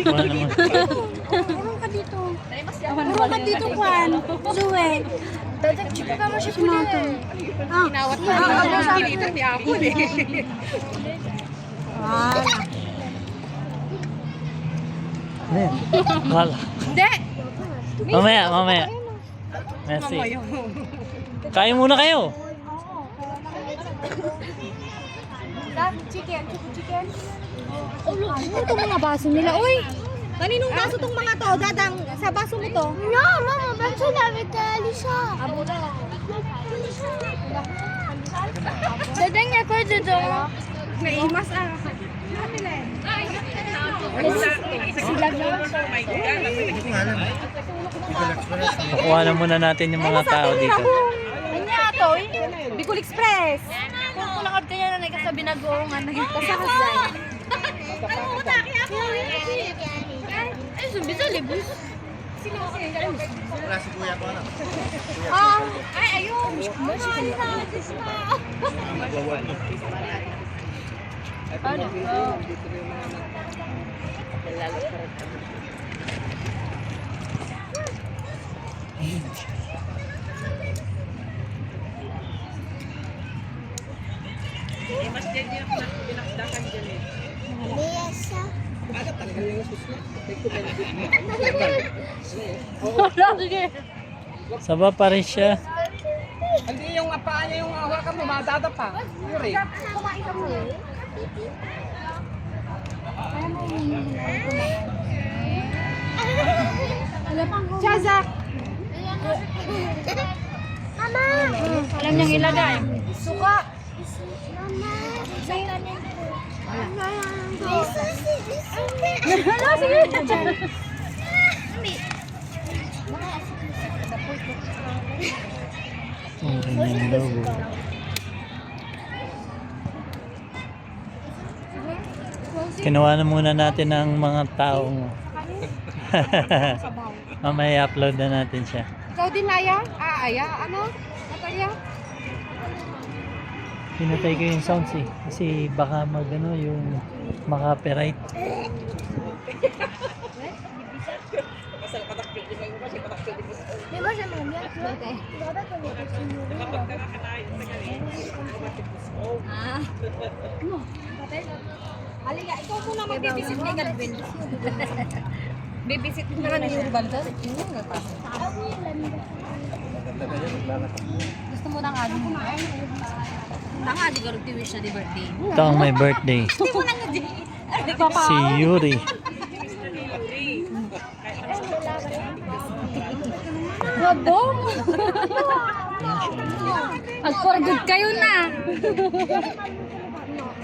Wala naman. Urong ka dito. Urong ka dito, Juan. Suwe. Dadak, chika ka mo siya po na. Inawat pa rin. Kinita ni ako eh. Ano yan? Wala. Hindi. Mamaya. Merci. Kain muna kayo. Chicken. Ano itong mga baso nila? Uy! Kaninong baso itong mga to? Dadang, sa baso mo to? No, mama, baso namin ka, Lisa. Abo na. Dadang niya ko dito. Naimas ah. Sila na. Kukuha na muna natin yung mga tao dito. Ano nga to? Bicol Express. Kung kulangad kanya na nagkasabi na goongan, naging kasakasay. Ay, sumbi sa libus. Wala si kuya ko ano? Ay, ayun. Ano? Mas dyan yung pinakdakan dyan eh. Saba pa rin siya. Hindi yung paa niya yung hawakan mo, madada pa. Yuri. Chazak! Mama! Alam niyang ilagay. Suka! Hala, sige! Kinuha na muna natin ang mga taong mamaya upload na natin siya. Ikaw din, Aya? Aya? Ano? Nataya? Pinatay ko yung sounds eh. Kasi baka magano yung maka-copyright. Di ba siya mami? Okay. Halika, ikaw muna mag-babysit ni Galvin. Babysit mo naman yung bandas. Gusto mo ng ano? Naka, di ko wish na di birthday. Ito ang my birthday. Hindi mo na nga di. Si Yuri. Wabong! Agporgod kayo na!